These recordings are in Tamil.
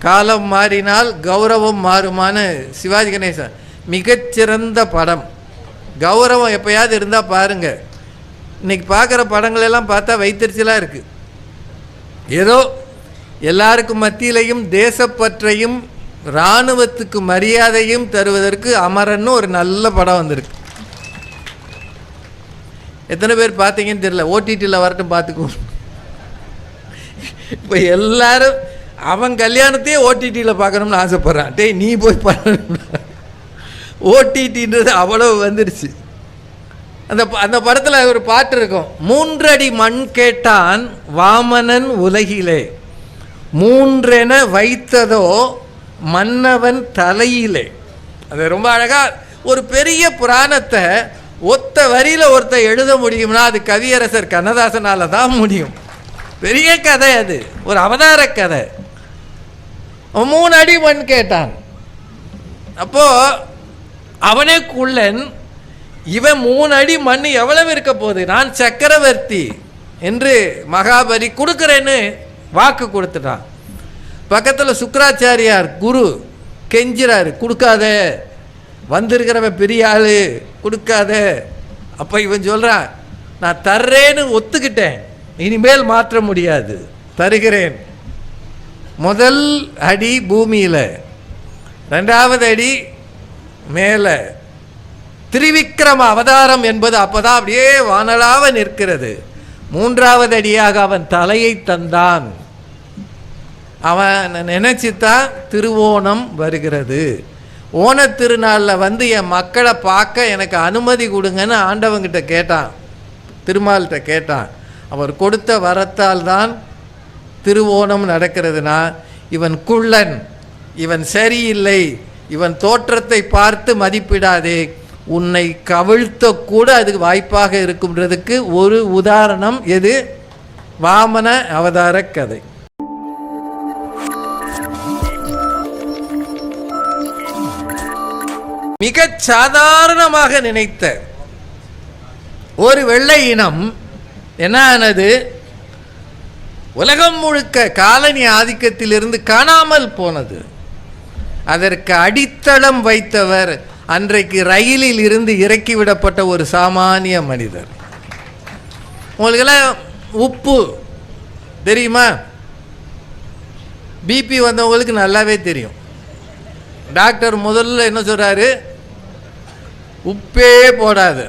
காலம் மாறினால் கௌரவம் மாறுமான்னு சிவாஜி கணேசன் மிகச்சிறந்த படம். கௌரவம் எப்பயாவது இருந்தால் பாருங்கள். இன்றைக்கி பார்க்குற படங்களெல்லாம் பார்த்தா வைத்தறிச்சலாக இருக்குது. ஏதோ எல்லாருக்கும் மத்தியிலையும் தேசப்பற்றையும் இராணுவத்துக்கு மரியாதையும் தருவதற்கு அமரன்னு ஒரு நல்ல படம் வந்திருக்கு. எத்தனை பேர் பார்த்தீங்கன்னு தெரியல. ஓடிடியில் வரட்டும் பார்த்துக்குவோம். இப்போ எல்லாரும் அவன் கல்யாணத்தையே ஓடிடியில் பார்க்கணும்னு ஆசைப்பட்றான். டேய் நீ போய் பண்ண. ஓடிடின்றது அவ்வளவு வந்துடுச்சு. அந்த படத்தில் ஒரு பாட்டு இருக்கும். 3 அடி மண் கேட்டான் வாமனன் உலகிலே, 3 வைத்ததோ மன்னவன் தலையிலே. அது ரொம்ப அழகாக ஒரு பெரிய புராணத்தை ஒத்த வரியில் ஒருத்தர் எழுத முடியும்னா அது கவியரசர் கண்ணதாசனால் தான் முடியும். பெரிய கதை அது, ஒரு அவதார கதை. 3 அடி மண் கேட்டான். அப்போது அவனே குள்ளன். இவன் 3 அடி மண் எவ்வளவு இருக்க போகுது, நான் சக்கரவர்த்தி என்று மகாபலி கொடுக்குறேன்னு வாக்கு கொடுத்துட்டான். பக்கத்தில் சுக்கராச்சாரியார் குரு கெஞ்சிறாரு, கொடுக்காத, வந்திருக்கிறவன் பெரிய ஆள், கொடுக்காத. அப்போ இவன் சொல்கிறான், நான் தர்றேன்னு ஒத்துக்கிட்டேன், இனிமேல் மாற்ற முடியாது, தருகிறேன். முதல் அடி பூமியில், 2வது அடி மேலே. திரிவிக்ரம அவதாரம் என்பது அப்போதான் அப்படியே வானலாக நிற்கிறது. 3வது அடியாக அவன் தலையை தந்தான். அவன் நினைச்சுத்தான் திருவோணம் வருகிறது. ஓணத்திருநாளில் வந்து என் மக்களை பார்க்க எனக்கு அனுமதி கொடுங்கன்னு ஆண்டவங்கிட்ட கேட்டான், திருமால்கிட்ட கேட்டான். அவர் கொடுத்த வரத்தால் தான் திருவோணம் நடக்கிறதுனா, இவன் குள்ளன், இவன் சரியில்லை, இவன் தோற்றத்தை பார்த்து மதிப்பிடாதே, உன்னை கவிழ்த்த கூட அதுக்கு வாய்ப்பாக இருக்கும்ன்றதுக்கு ஒரு உதாரணம் எது? வாமன அவதார கதை. மிக சாதாரணமாக நினைத்த ஒரு வெள்ளை இனம் என்ன ஆனது? உலகம் முழுக்க காலனி ஆதிக்கத்திலிருந்து காணாமல் போனது. அதற்கு அடித்தளம் வைத்தவர் அன்றைக்கு ரயிலில் இருந்து இறக்கிவிடப்பட்ட ஒரு சாமானிய மனிதர். உங்களுக்கெல்லாம் உப்பு தெரியுமா? பிபி வந்தவங்களுக்கு நல்லாவே தெரியும். டாக்டர் முதல்ல என்ன சொல்கிறாரு? உப்பே போடாத,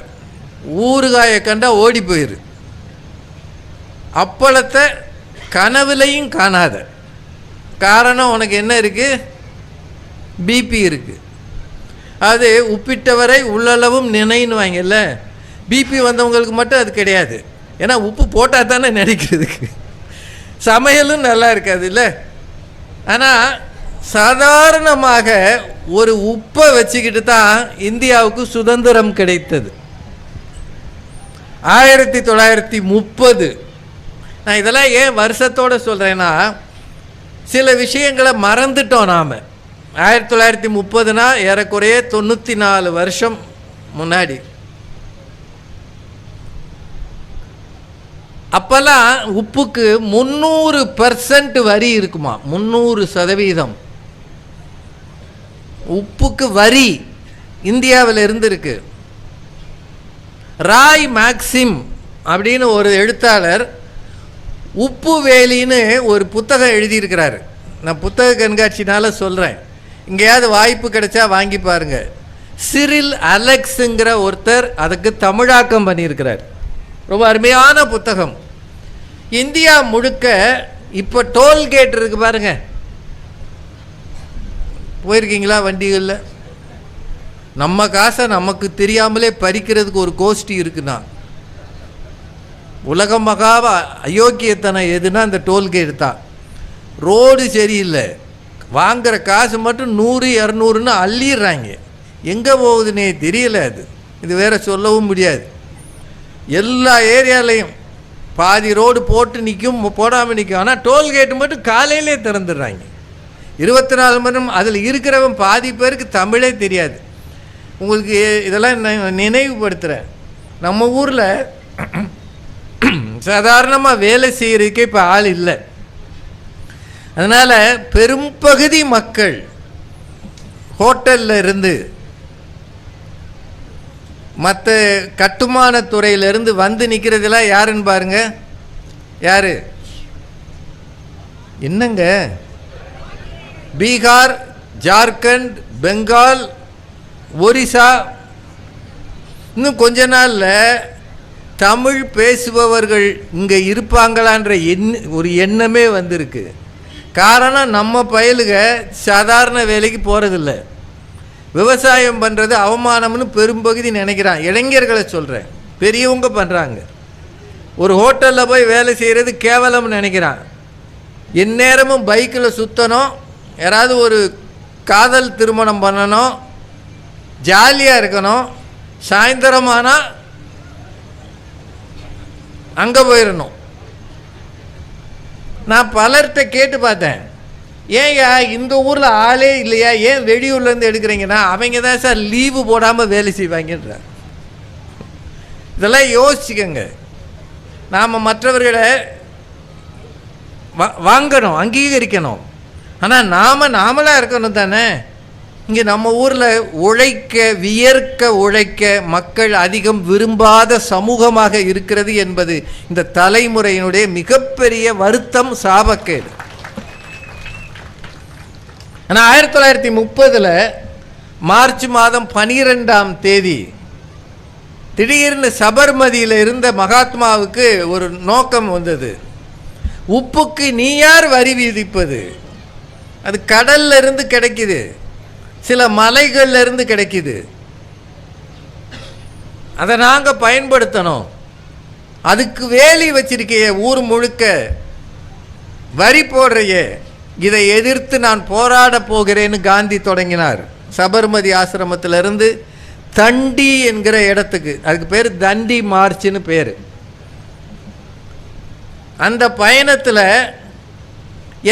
ஊறுகாயை கண்டா ஓடி போயிரு, அப்பளத்தை கனவுலையும் காணாத. காரணம் உனக்கு என்ன இருக்குது? பிபி இருக்குது. அது உப்பிட்டவரை உள்ளளவும் நினைன்னு வாங்கல்ல. பிபி வந்தவங்களுக்கு மட்டும் அது கிடையாது. ஏன்னா உப்பு போட்டால் தானே நினைக்கிறதுக்கு. சமையலும் நல்லா இருக்காது இல்லை. ஆனால் சாதாரணமாக ஒரு உப்பை வச்சுக்கிட்டு தான் இந்தியாவுக்கு சுதந்திரம் கிடைத்தது. 1930. நான் இதெல்லாம் ஏன் வருஷத்தோடு சொல்கிறேன்னா, சில விஷயங்களை மறந்துட்டோம் நாம். 1930னா ஏறக்குறைய 94 வருஷம் முன்னாடி. அப்போல்லாம் உப்புக்கு 300% வரி இருக்குமா? 300% உப்புக்கு வரி இந்தியாவில் இருந்திருக்கு. ராய் மேக்சிம் அப்படின்னு ஒரு எழுத்தாளர் உப்பு வேலின்னு ஒரு புத்தகம் எழுதியிருக்கிறாரு. நான் புத்தக கண்காட்சினால சொல்கிறேன், இங்கேயாவது வாய்ப்பு கிடைச்சா வாங்கி பாருங்க. சிரில் அலெக்ஸுங்கிற ஒருத்தர் அதுக்கு தமிழாக்கம் பண்ணியிருக்கிறார். ரொம்ப அருமையான புத்தகம். இந்தியா முழுக்க இப்போ டோல்கேட் இருக்கு பாருங்க. போயிருக்கீங்களா வண்டிகளில்? நம்ம காசை நமக்கு தெரியாமலே பறிக்கிறதுக்கு ஒரு கோஷ்டி இருக்குன்னா, உலக மகாவ அயோக்கியத்தனம் எதுனா இந்த டோல்கேட் தான். ரோடு சரியில்லை, வாங்குகிற காசு மட்டும் 100-200ன்னு அள்ளிடுறாங்க. எங்கே போகுதுன்னே தெரியல. இது வேற சொல்லவும் முடியாது. எல்லா ஏரியாலையும் பாதி ரோடு போட்டு நிற்கும், போடாமல் நிற்கும். ஆனால் டோல்கேட்டு மட்டும் காலையிலே திறந்துடுறாங்க. 24 மணி நேரம். அதில் இருக்கிறவன் பாதி பேருக்கு தமிழே தெரியாது. உங்களுக்கு இதெல்லாம் நினைவுபடுத்துகிறேன். நம்ம ஊரில் சாதாரணமாக வேலை செய்கிறதுக்கே இப்போ ஆள் இல்லை. அதனால் பெரும்பகுதி மக்கள் ஹோட்டலில் இருந்து மற்ற கட்டுமான துறையிலிருந்து வந்து நிற்கிறதுலாம் யாருன்னு பாருங்க. யாரு? என்னங்க, பீகார், ஜார்க்கண்ட், பெங்கால், ஒரிசா, இன்னும் கொஞ்ச நாளில் தமிழ் பேசுபவர்கள் இங்கே இருப்பாங்களான்ற ஒரு எண்ணமே வந்திருக்கு. காரணம், நம்ம பயலுக சாதாரண வேலைக்கு போகிறதில்ல, விவசாயம் பண்ணுறது அவமானம்னு பெரும்பகுதி நினைக்கிறான். இளைஞர்களை சொல்கிறேன், பெரியவங்க பண்ணுறாங்க. ஒரு ஹோட்டலில் போய் வேலை செய்கிறது கேவலம்னு நினைக்கிறான். எந்நேரமும் பைக்கில் சுற்றணும், யாராவது ஒரு காதல் திருமணம் பண்ணணும், ஜாலியாக இருக்கணும், சாயந்தரமானால் அங்கே போயிடணும். நான் பலர்கிட்ட கேட்டு பார்த்தேன், ஏன்யா இந்த ஊரில் ஆளே இல்லையா, ஏன் வெளியூர்லேருந்து எடுக்கிறீங்கன்னா, அவங்க தான் சார் லீவு போடாமல் வேலை செய்வாங்கன்றார். இதெல்லாம் யோசிச்சுக்கங்க. நாம் மற்றவர்களை வாங்கணும், அங்கீகரிக்கணும். ஆனால் நாமளாக இருக்கணும் தானே. இங்கே நம்ம ஊரில் உழைக்க, வியர்க்க உழைக்க மக்கள் அதிகம் விரும்பாத சமூகமாக இருக்கிறது என்பது இந்த தலைமுறையினுடைய மிகப்பெரிய வருத்தம், சாபக்கேடு. ஆனால் 1930 மார்ச் மாதம் 12ஆம் தேதி திடீர்னு சபர்மதியில் இருந்த மகாத்மாவுக்கு ஒரு நோக்கம் வந்தது. உப்புக்கு நீ யார் வரி விதிப்பது? அது கடல்ல இருந்து கிடைக்குது, சில மலைகள்ல இருந்து கிடைக்குது, அதை நாங்கள் பயன்படுத்தணும். அதுக்கு வேலி வச்சிருக்கையே, ஊர் முழுக்க வரி போடுறையே, இதை எதிர்த்து நான் போராட போகிறேன்னு காந்தி தொடங்கினார். சபர்மதி ஆசிரமத்திலிருந்து தண்டி என்கிற இடத்துக்கு, அதுக்கு பேர் தண்டி மார்ச்னு பேர். அந்த பயணத்தில்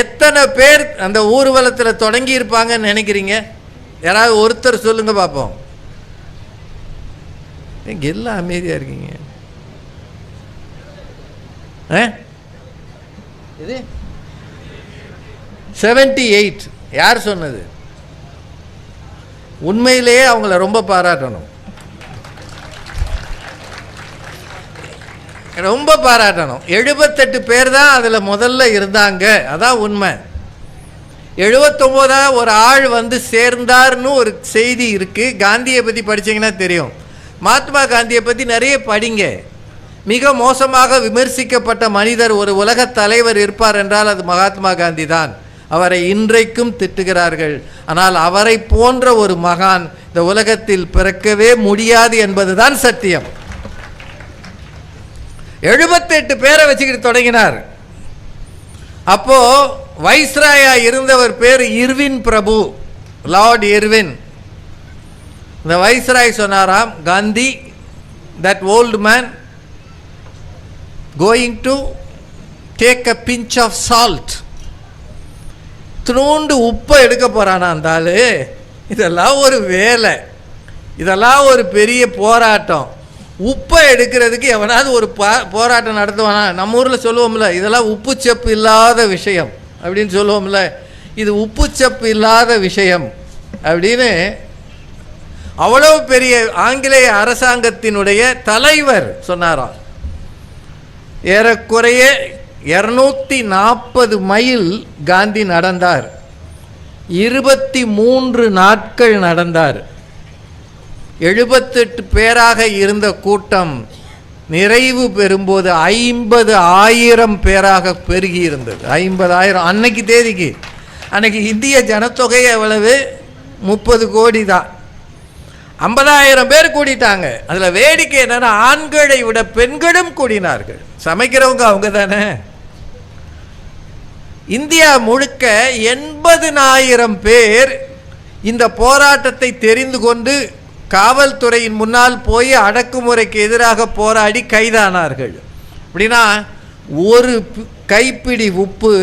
எத்தனை பேர் அந்த ஊர்வலத்தில் தொடங்கி இருப்பாங்கன்னு நினைக்கிறீங்க? யாராவது ஒருத்தர் சொல்லுங்க பார்ப்போம். நீங்க எல்லாம் அமைதியாக இருக்கீங்க. இது 78. யார் சொன்னது? உண்மையிலேயே அவங்கள ரொம்ப பாராட்டணும், ரொம்ப பாராட்டணும். 78 பேர் தான் அதில் முதல்ல இருந்தாங்க, அதான் உண்மை. 79 ஒரு ஆள் வந்து சேர்ந்தார்னு ஒரு செய்தி இருக்குது. காந்தியை பற்றி படித்தீங்கன்னா தெரியும். மகாத்மா காந்தியை பற்றி நிறைய படிங்க. மிக மோசமாக விமர்சிக்கப்பட்ட மனிதர், ஒரு உலக தலைவர் இருப்பார் என்றால் அது மகாத்மா காந்தி தான். அவரை இன்றைக்கும் திட்டுகிறார்கள். ஆனால் அவரை போன்ற ஒரு மகான் இந்த உலகத்தில் பிறக்கவே முடியாது என்பதுதான் சத்தியம். 78 பேரை வச்சுக்கிட்டு தொடங்கினார். அப்போ வைஸ்ராயா இருந்தவர் பேர் இர்வின் பிரபு, லார்ட் இர்வின். இந்த வைஸ்ராய் சொன்னாராம், Gandhi, that old man going to take a pinch of salt. துணூண்டு உப்பை எடுக்க போறானா அந்த ஆளு? இதெல்லாம் ஒரு வேலை, இதெல்லாம் ஒரு பெரிய போராட்டம். உப்பை எடுக்கிறதுக்கு எவனாவது ஒரு போராட்டம் நடத்துவானா? நம்ம ஊரில் சொல்லுவோம்ல, இதெல்லாம் உப்பு சப்பு இல்லாத விஷயம் அப்படின்னு சொல்லுவோம்ல. இது உப்பு சப்பு இல்லாத விஷயம் அப்படின்னு அவ்வளவு பெரிய ஆங்கிலேய அரசாங்கத்தினுடைய தலைவர் சொன்னாராம். ஏறக்குறைய 240 மைல் காந்தி நடந்தார். 23 நாட்கள் நடந்தார். 78 பேராக இருந்த கூட்டம் நிறைவு பெறும்போது 50,000 பேராக பெருகி இருந்தது. 50,000 அன்னைக்கு தேதிக்கு. அன்னைக்கு இந்திய ஜனத்தொகை எவ்வளவு? 30 கோடி தான். 50,000 பேர் கூடிட்டாங்க. அதில் வேடிக்கை என்னன்னா, ஆண்களை விட பெண்களும் கூடினார்கள். சமைக்கிறவங்க அவங்க தானே. இந்தியா முழுக்க 80,000 பேர் இந்த போராட்டத்தை தெரிந்து கொண்டு காவல்துறையின் முன்னால் போய் அடக்குமுறைக்கு எதிராக போராடி கைதானார்கள். அப்படின்னா ஒரு கைப்பிடி உப்பு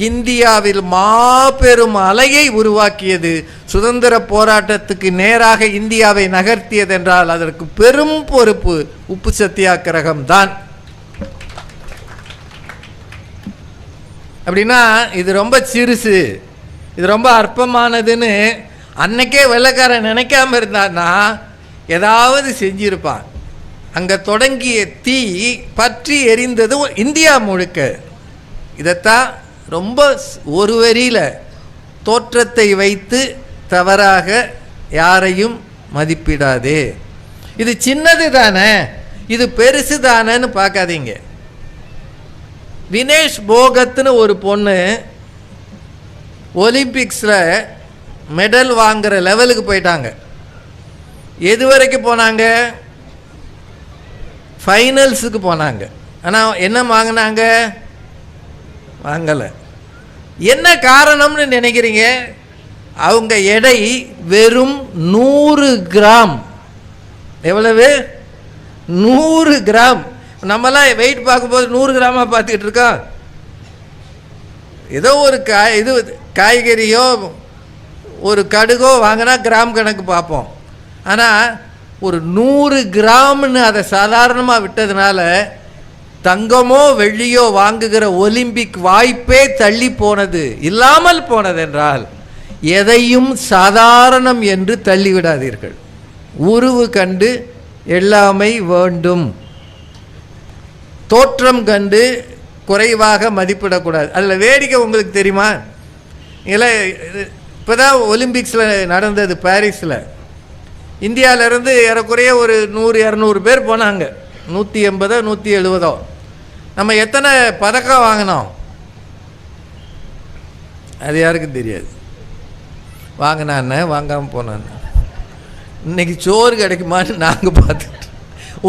இந்தியாவில் மாபெரும் அலையை உருவாக்கியது. சுதந்திர போராட்டத்துக்கு நேராக இந்தியாவை நகர்த்தியது என்றால் அதற்கு பெரும் பொறுப்பு உப்பு சத்தியாகிரகம் தான். அப்படின்னா இது ரொம்ப சிறுசு, இது ரொம்ப அற்பமானதுன்னு அன்னைக்கே வெள்ளைக்காரன் நினைக்காம இருந்தான்னா ஏதாவது செஞ்சிருப்பான். அங்கே தொடங்கிய தீ பற்றி எரிந்தது இந்தியா முழுக்க. இதைத்தான் ரொம்ப ஒரு வரியில் தோற்றத்தை வைத்து தவறாக யாரையும் மதிப்பிடாதே. இது சின்னது தானே, இது பெருசு தானேன்னு பார்க்காதீங்க. வினேஷ் போகத்னு ஒரு பொண்ணு ஒலிம்பிக்ஸில் மெடல் வாங்குகிற லெவலுக்கு போயிட்டாங்க. எது வரைக்கும் போனாங்க? ஃபைனல்ஸுக்கு போனாங்க. ஆனால் என்ன வாங்கினாங்க? வாங்கலை. என்ன காரணம்னு நினைக்கிறீங்க? அவங்க எடை வெறும் 100 கிராம். எவ்வளவு? 100 கிராம். நம்மலாம் வெயிட் பார்க்கும்போது 100 கிராமாக பார்த்துக்கிட்டு இருக்கோம். ஏதோ ஒரு காய்கறியோ ஒரு கடுகோ வாங்கினா கிராம் கணக்கு பார்ப்போம். ஆனால் ஒரு 100 கிராம்னு அதை சாதாரணமாக விட்டதுனால தங்கமோ வெள்ளியோ வாங்குகிற ஒலிம்பிக் வாய்ப்பே தள்ளி போனது, இல்லாமல் போனது. என்றால் எதையும் சாதாரணம் என்று தள்ளிவிடாதீர்கள். உருவு கண்டு எல்லாமை வேண்டும், தோற்றம் கண்டு குறைவாக மதிப்பிடக்கூடாது. அதில் வேடிக்கை உங்களுக்கு தெரியுமா? இல்லை, இப்போ தான் ஒலிம்பிக்ஸில் நடந்தது பாரிஸில். இந்தியாவிலேருந்து ஏறக்குறைய ஒரு 100-200 பேர் போனாங்க. 180-170. நம்ம எத்தனை பதக்கம் வாங்கினோம் அது யாருக்கும் தெரியாது. வாங்கினான்னு வாங்காமல் போனான்னு. இன்னைக்கு சோறு கிடைக்குமான்னு நாங்கள் பார்த்துட்டு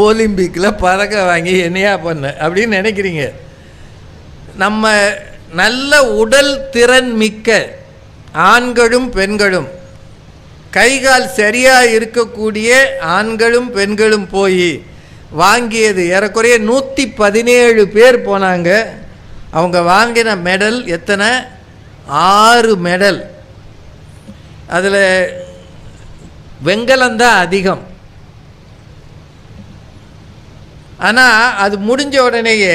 ஒலிம்பிக்கில் பதக்கம் வாங்கி என்னையா பண்ண அப்படின்னு நினைக்கிறீங்க. நம்ம நல்ல உடல் திறன் மிக்க ஆண்களும் பெண்களும், கைகால் சரியாக இருக்கக்கூடிய ஆண்களும் பெண்களும் போய் வாங்கியது ஏறக்குறைய 117 பேர் போனாங்க. அவங்க வாங்கின மெடல் எத்தனை? 6 மெடல். அதில் வெண்கலம்தான் அதிகம். ஆனால் அது முடிஞ்ச உடனேயே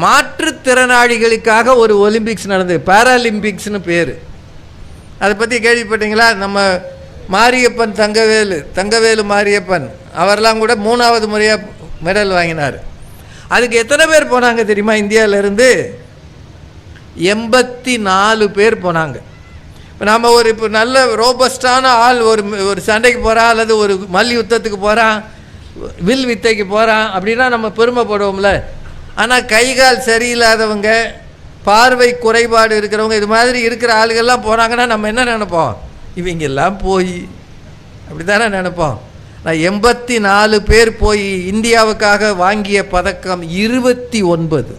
மாற்றுத்திறனாளிகளுக்காக ஒரு ஒலிம்பிக்ஸ் நடந்தது, பாராலிம்பிக்ஸ்னு பேர். அதை பற்றி கேள்விப்பட்டீங்களா? நம்ம மாரியப்பன் தங்கவேலு மாரியப்பன் அவரெல்லாம் கூட 3வது முறையாக மெடல் வாங்கினார். அதுக்கு எத்தனை பேர் போனாங்க தெரியுமா? இந்தியாவிலேருந்து 84 பேர் போனாங்க. இப்போ நம்ம இப்போ நல்ல ரோபஸ்டான ஆள் ஒரு சண்டைக்கு போகிறான், அல்லது ஒரு மல்யுத்தத்துக்கு போகிறான், வில் வித்தைக்கு போகிறான் அப்படின்னா நம்ம பெருமைப்படுவோம்ல. ஆனால் கைகால் சரியில்லாதவங்க, பார்வை குறைபாடு இருக்கிறவங்க, இது மாதிரி இருக்கிற ஆளுகள்லாம் போகிறாங்கன்னா நம்ம என்ன நினைப்போம்? இவங்கெல்லாம் போய் அப்படி தானே நினைப்போம். நான் 84 பேர் போய் இந்தியாவுக்காக வாங்கிய பதக்கம் 29.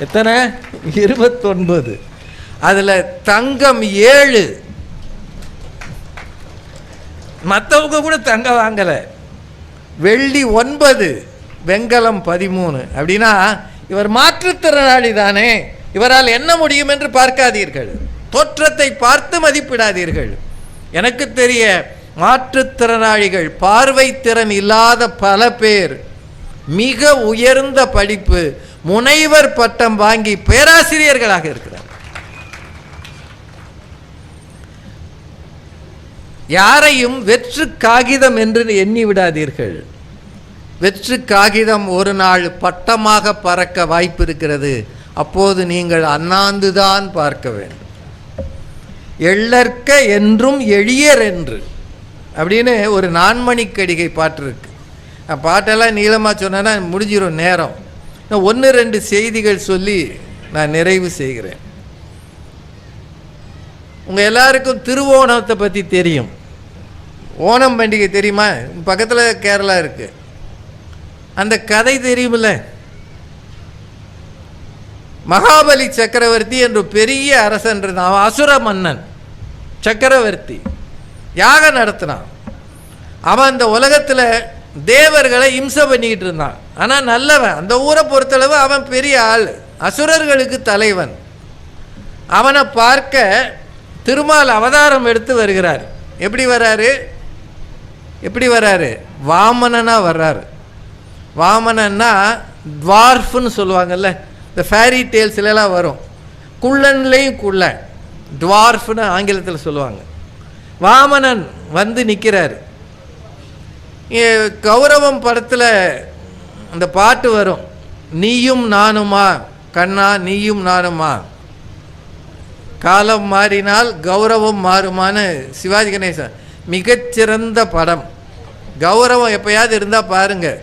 எத்தனை? 29. அதில் தங்கம் 7. மற்றவங்க கூட தங்கம் வாங்கலை. வெள்ளி 9, வெண்கலம் 13. அப்படின்னா இவர் மாற்றுத்திறனாளி தானே, இவரால் என்ன முடியும் என்று பார்க்காதீர்கள், தோற்றத்தை பார்த்து மதிப்பிடாதீர்கள். எனக்கு தெரிய மாற்றுத்திறனாளிகள், பார்வை திறன் இல்லாத பல பேர் மிக உயர்ந்த படிப்பு, முனைவர் பட்டம் வாங்கி பேராசிரியர்களாக இருக்கிறார். யாரையும் வெற்று காகிதம் என்று எண்ணி விடாதீர்கள். வெற்று காகிதம் ஒரு நாள் பட்டமாக பறக்க வாய்ப்பு இருக்கிறது. அப்போது நீங்கள் அண்ணாந்துதான் பார்க்க வேண்டும். எள்ளற்க என்றும் எளியர் என்று அப்படின்னு ஒரு 4 மணிக்கடிகை பாட்டு இருக்கு. பாட்டெல்லாம் நீளமாக சொன்னேன்னா முடிஞ்சிடும் நேரம். நான் 1-2 செய்திகள் சொல்லி நான் நிறைவு செய்கிறேன். உங்கள் எல்லாருக்கும் திருவோணத்தை பற்றி தெரியும். ஓணம் பண்டிகை தெரியுமா? பக்கத்தில் கேரளா இருக்குது. அந்த கதை தெரியுமில்ல? மகாபலி சக்கரவர்த்தி என்ற பெரிய அரசன் இருந்தான். அவன் அசுர மன்னன் சக்கரவர்த்தி. யாகம் நடத்தினான். அவன் அந்த உலகத்தில் தேவர்களை இம்சை பண்ணிக்கிட்டு இருந்தான். ஆனால் நல்லவன். அந்த ஊரை பொறுத்தளவு அவன் பெரிய ஆள், அசுரர்களுக்கு தலைவன். அவனை பார்க்க திருமால் அவதாரம் எடுத்து வருகிறார். எப்படி வர்றாரு? வாமனனா வர்றாரு. வாமனன்னா துவார்ஃப்னு சொல்லுவாங்கல்ல, இந்த ஃபேரி டேல்ஸ்லாம் வரும். குள்ளன்லேயும் குள்ளன், டுவார்ஃப்னு ஆங்கிலத்தில் சொல்லுவாங்க. வாமனன் வந்து நிற்கிறார். கௌரவம் படத்தில் அந்த பாட்டு வரும், நீயும் நானுமா கண்ணா நீயும் நானுமா, காலம் மாறினால் கௌரவம் மாறுமான்னு சிவாஜி கணேசன். மிகச்சிறந்த படம். கௌரவம் எப்போயாவது இருந்தால் பாருங்கள்.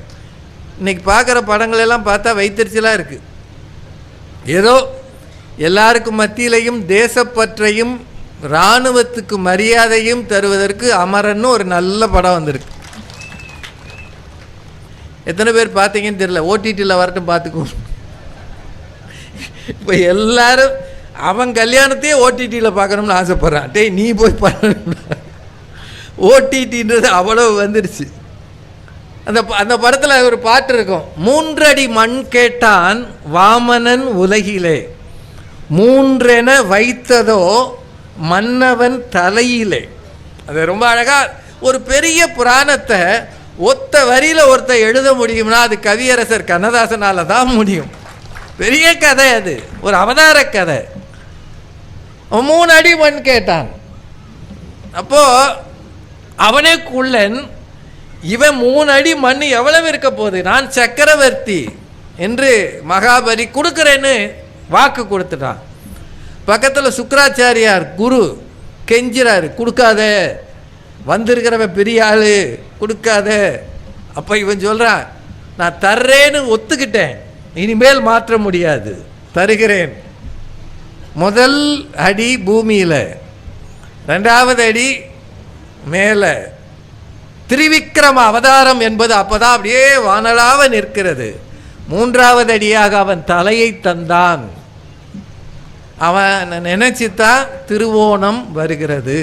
இன்றைக்கி பார்க்குற படங்களெல்லாம் பார்த்தா வைத்தறிச்சலாக இருக்குது. ஏதோ எல்லாருக்கும் மத்தியிலையும் தேசப்பற்றையும் இராணுவத்துக்கு மரியாதையும் தருவதற்கு அமரன்னு ஒரு நல்ல படம் வந்திருக்கு. எத்தனை பேர் பார்த்தீங்கன்னு தெரியல. ஓடிடியில் வரட்டும் பார்த்துக்குவோம். இப்போ எல்லாரும் அவன் கல்யாணத்தையே ஓடிடியில் பார்க்கணும்னு ஆசைப்பட்றான். டேய் நீ போய் பண்ண, ஓடிடின்றது அவ்வளோ வந்துடுச்சு. அந்த படத்தில் ஒரு பாட்டு இருக்கும், 3 அடி மண் கேட்டான் வாமனன் உலகிலே, 3 வைத்ததோ மன்னவன் தலையிலே. அது ரொம்ப அழகாக ஒரு பெரிய புராணத்தை ஒத்த வரியில் ஒருத்தர் எழுத முடியும்னா அது கவியரசர் கண்ணதாசனால் தான் முடியும். பெரிய கதை அது, ஒரு அவதார கதை. 3 அடி மண் கேட்டான். அப்போது அவனே குள்ளன், இவன் 3 அடி மண் எவ்வளவு இருக்க போகுது, நான் சக்கரவர்த்தி என்று மகாபலி கொடுக்குறேன்னு வாக்கு கொடுத்துட்டான். பக்கத்தில் சுக்கராச்சாரியார் குரு கெஞ்சிறாரு, கொடுக்காத, வந்திருக்கிறவன் பெரிய ஆள், கொடுக்காத. அப்போ இவன் சொல்கிறான், நான் தர்றேன்னு ஒத்துக்கிட்டேன், இனிமேல் மாற்ற முடியாது, தருகிறேன். முதல் அடி பூமியில், 2வது அடி மேலே. திரிவிக்ரம அவதாரம் என்பது அப்போதான் அப்படியே வானலாக நிற்கிறது. 3வது அடியாக அவன் தலையை தந்தான். அவன் நினைச்சுத்தான் திருவோணம் வருகிறது.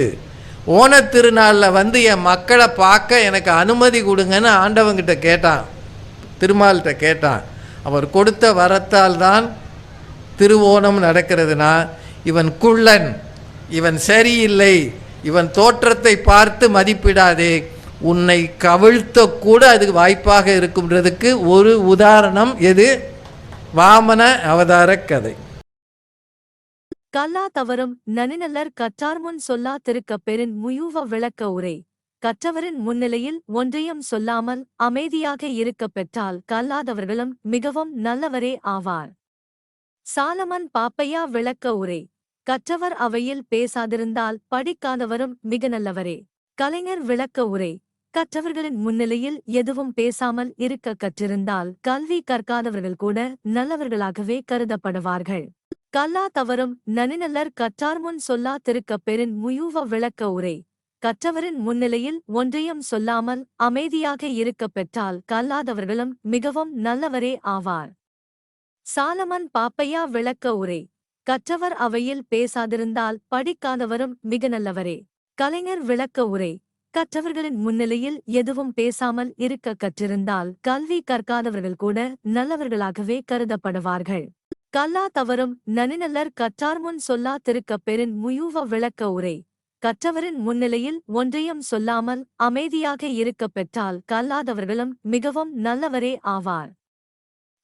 ஓணத்திருநாளில் வந்து என் மக்களை பார்க்க எனக்கு அனுமதி கொடுங்கன்னு ஆண்டவங்கிட்ட கேட்டான், திருமால்கிட்ட கேட்டான். அவர் கொடுத்த வரத்தால் தான் திருவோணம் நடக்கிறதுனா, இவன் குள்ளன், இவன் சரியில்லை, இவன் தோற்றத்தை பார்த்து மதிப்பிடாதே, உன்னை கவிழ்த்த கூட அதுக்கு வாய்ப்பாக இருக்கும்ன்றதுக்கு ஒரு உதாரணம் எது? வாமன அவதார கதை. கல்லா தவறும் நனிநல்லர் கற்றார்முன் சொல்லா திருக்க பெரின் முயூவ விளக்க உரை. கற்றவரின் முன்னிலையில் ஒன்றையும் சொல்லாமல் அமைதியாக இருக்கப் பெற்றால் கல்லாதவர்களும் மிகவும் நல்லவரே ஆவார். சாலமன் பாப்பையா விளக்க உரை. கற்றவர் அவையில் பேசாதிருந்தால் படிக்காதவரும் மிக நல்லவரே. கலைஞர் விளக்க உரை. கற்றவர்களின் முன்னிலையில் எதுவும் பேசாமல் இருக்க கற்றிருந்தால் கல்வி கற்காதவர்கள் கூட நல்லவர்களாகவே கருதப்படுவார்கள். கல்லா தவறும் நனிநல்லர் கற்றார்முன் சொல்லா திருக்க பெரின் முயூவ விளக்க உரை. கற்றவரின் முன்னிலையில் ஒன்றையும் சொல்லாமல் அமைதியாக இருக்கப் பெற்றால் கல்லாதவர்களும் மிகவும் நல்லவரே ஆவார். சாலமன் பாப்பையா விளக்க உரை. கற்றவர் அவையில் பேசாதிருந்தால் படிக்காதவரும் மிக நல்லவரே. கலைஞர் விளக்க உரை. கற்றவர்களின் முன்னிலையில் எதுவும் பேசாமல் இருக்க கற்றிருந்தால் கல்வி கற்காதவர்கள் கூட நல்லவர்களாகவே கருதப்படுவார்கள். கல்லா தவறும் நனிநல்லர் கற்றார்முன் சொல்லா திருக்க பெரின் முயூவ விளக்க உரை. கற்றவரின் முன்னிலையில் ஒன்றையும் சொல்லாமல் அமைதியாக இருக்கப் பெற்றால் கல்லாதவர்களும் மிகவும் நல்லவரே ஆவார்.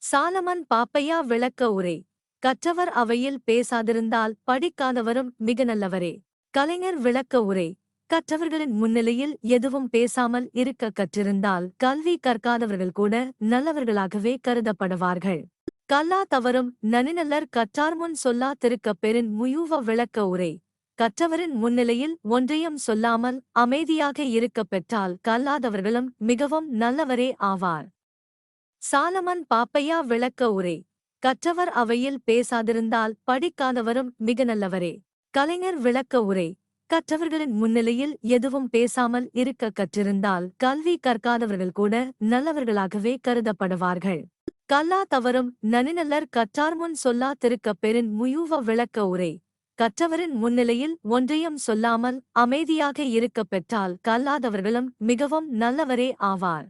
சாலமன் பாப்பையா விளக்க உரை. கற்றவர் அவையில் பேசாதிருந்தால் படிக்காதவரும் மிக நல்லவரே. கலைஞர் விளக்க உரை. கற்றவர்களின் முன்னிலையில் எதுவும் பேசாமல் இருக்க கற்றிருந்தால் கல்வி கற்காதவர்கள் கூட நல்லவர்களாகவே கருதப்படுவார்கள். கல்லா தவறும் நனிநல்லர் கற்றார்முன் சொல்லா திருக்க பெரின் முயூவ விளக்க உரை. கற்றவரின் முன்னிலையில் ஒன்றையும் சொல்லாமல் அமைதியாக இருக்கப் பெற்றால் கல்லாதவர்களும் மிகவும் நல்லவரே ஆவார். சாலமன் பாப்பையா விளக்க உரை. கற்றவர் அவையில் பேசாதிருந்தால் படிக்காதவரும் மிக நல்லவரே. கலைஞர் விளக்க உரை. கற்றவர்களின் முன்னிலையில் எதுவும் பேசாமல் இருக்க கற்றிருந்தால் கல்வி கற்காதவர்கள் கூட நல்லவர்களாகவே கருதப்படுவார்கள். கல்லா தவறும் நனிநல்லர் கற்றார்முன் சொல்லா திருக்க பெரின் முயூவ விளக்க உரை. கற்றவரின் முன்னிலையில் ஒன்றையும் சொல்லாமல் அமைதியாக இருக்கப் பெற்றால் கல்லாதவர்களும் மிகவும் நல்லவரே ஆவார்.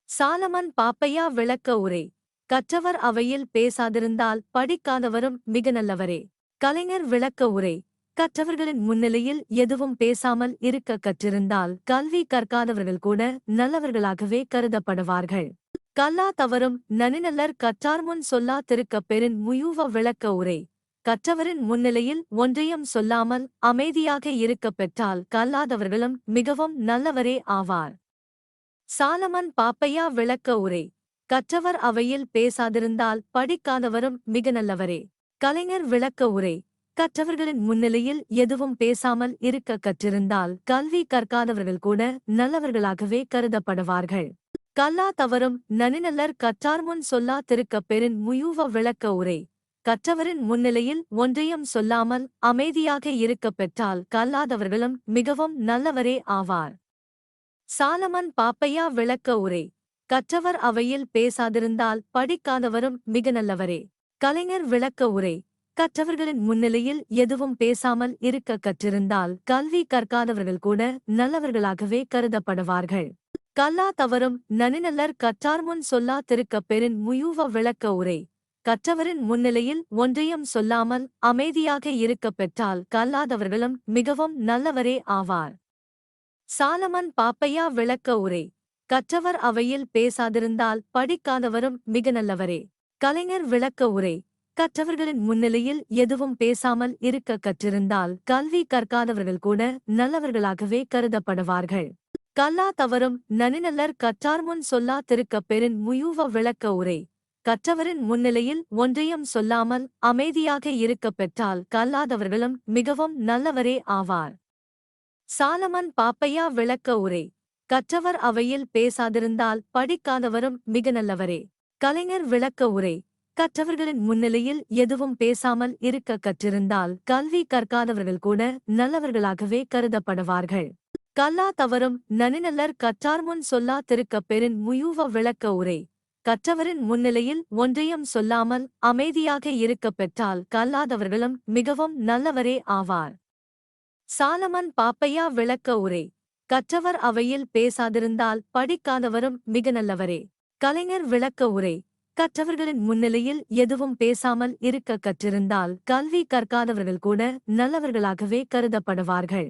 சாலமன் பாப்பையா விளக்க உரை. கற்றவர் அவையில் பேசாதிருந்தால் படிக்காதவரும் மிக நல்லவரே. கலைஞர் விளக்க உரை. கற்றவர்களின் முன்னிலையில் எதுவும் பேசாமல் இருக்க கற்றிருந்தால் கல்வி கற்காதவர்கள் கூட நல்லவர்களாகவே கருதப்படுவார்கள். கல்லா தவறும் நனிநல்லர் கற்றார்முன் சொல்லா திருக்கப் பெறின் முயூவ விளக்க உரை. கற்றவரின் முன்னிலையில் ஒன்றையும் சொல்லாமல் அமைதியாக இருக்கப் பெற்றால் கல்லாதவர்களும் மிகவும் நல்லவரே ஆவார். சாலமன் பாப்பையா விளக்க உரை. கற்றவர் அவையில் பேசாதிருந்தால் படிக்காதவரும் மிக நல்லவரே. கலைஞர் விளக்க உரை. கற்றவர்களின் முன்னிலையில் எதுவும் பேசாமல் இருக்க கற்றிருந்தால் கல்வி கற்காதவர்கள் கூட நல்லவர்களாகவே கருதப்படுவார்கள். கல்லா தவறும் நனிநல்லர் கற்றார்முன் சொல்லா திருக்கப் பெறின் முயூவ விளக்க உரை. கற்றவரின் முன்னிலையில் ஒன்றையும் சொல்லாமல் அமைதியாக இருக்கப் பெற்றால் கல்லாதவர்களும் மிகவும் நல்லவரே ஆவார். சாலமன் பாப்பையா விளக்க உரை. கற்றவர் அவையில் பேசாதிருந்தால் படிக்காதவரும் மிக நல்லவரே. கலைஞர் விளக்க உரை. கற்றவர்களின் முன்னிலையில் எதுவும் பேசாமல் இருக்க கற்றிருந்தால் கல்வி கற்காதவர்கள் கூட நல்லவர்களாகவே கருதப்படுவார்கள். கல்லா தவறும் நனிநல்லர் கற்றார்முன் சொல்லா திருக்கப் பெறின் முயூவ விளக்க உரை. கற்றவரின் முன்னிலையில் ஒன்றையும் சொல்லாமல் அமைதியாக இருக்கப் பெற்றால் கல்லாதவர்களும் மிகவும் நல்லவரே ஆவார். சாலமன் பாப்பையா விளக்க உரை. கற்றவர் அவையில் பேசாதிருந்தால் படிக்காதவரும் மிக நல்லவரே. கலைஞர் விளக்க உரை. கற்றவர்களின் முன்னிலையில் எதுவும் பேசாமல் இருக்க கற்றிருந்தால் கல்வி கற்காதவர்கள் கூட நல்லவர்களாகவே கருதப்படுவார்கள். கல்லா தவறும் நனிநல்லர் கற்றார்முன் சொல்லா திருக்கப் பெறின் முயூவ விளக்க உரை. கற்றவரின் முன்னிலையில் ஒன்றையும் சொல்லாமல் அமைதியாக இருக்கப் பெற்றால் கல்லாதவர்களும் மிகவும் நல்லவரே ஆவார். சாலமன் பாப்பையா விளக்க உரை. கற்றவர் அவையில் பேசாதிருந்தால் படிக்காதவரும் மிக நல்லவரே. கலைஞர் விளக்க உரை. கற்றவர்களின் முன்னிலையில் எதுவும் பேசாமல் இருக்க கற்றிருந்தால் கல்வி கற்காதவர்கள் கூட நல்லவர்களாகவே கருதப்படுவார்கள். கல்லா தவறும் நனிநல்லர் கற்றார்முன் சொல்லா திருக்கப் பெறின் முயூவ விளக்க உரை. கற்றவரின் முன்னிலையில் ஒன்றையும் சொல்லாமல் அமைதியாக இருக்கப் பெற்றால் கல்லாதவர்களும் மிகவும் நல்லவரே ஆவார். சாலமன் பாப்பையா விளக்க உரை. கற்றவர் அவையில் பேசாதிருந்தால் படிக்காதவரும் மிக நல்லவரே. கலைஞர் விளக்க உரை. கற்றவர்களின் முன்னிலையில் எதுவும் பேசாமல் இருக்க கற்றிருந்தால் கல்வி கற்காதவர்கள் கூட நல்லவர்களாகவே கருதப்படுவார்கள்.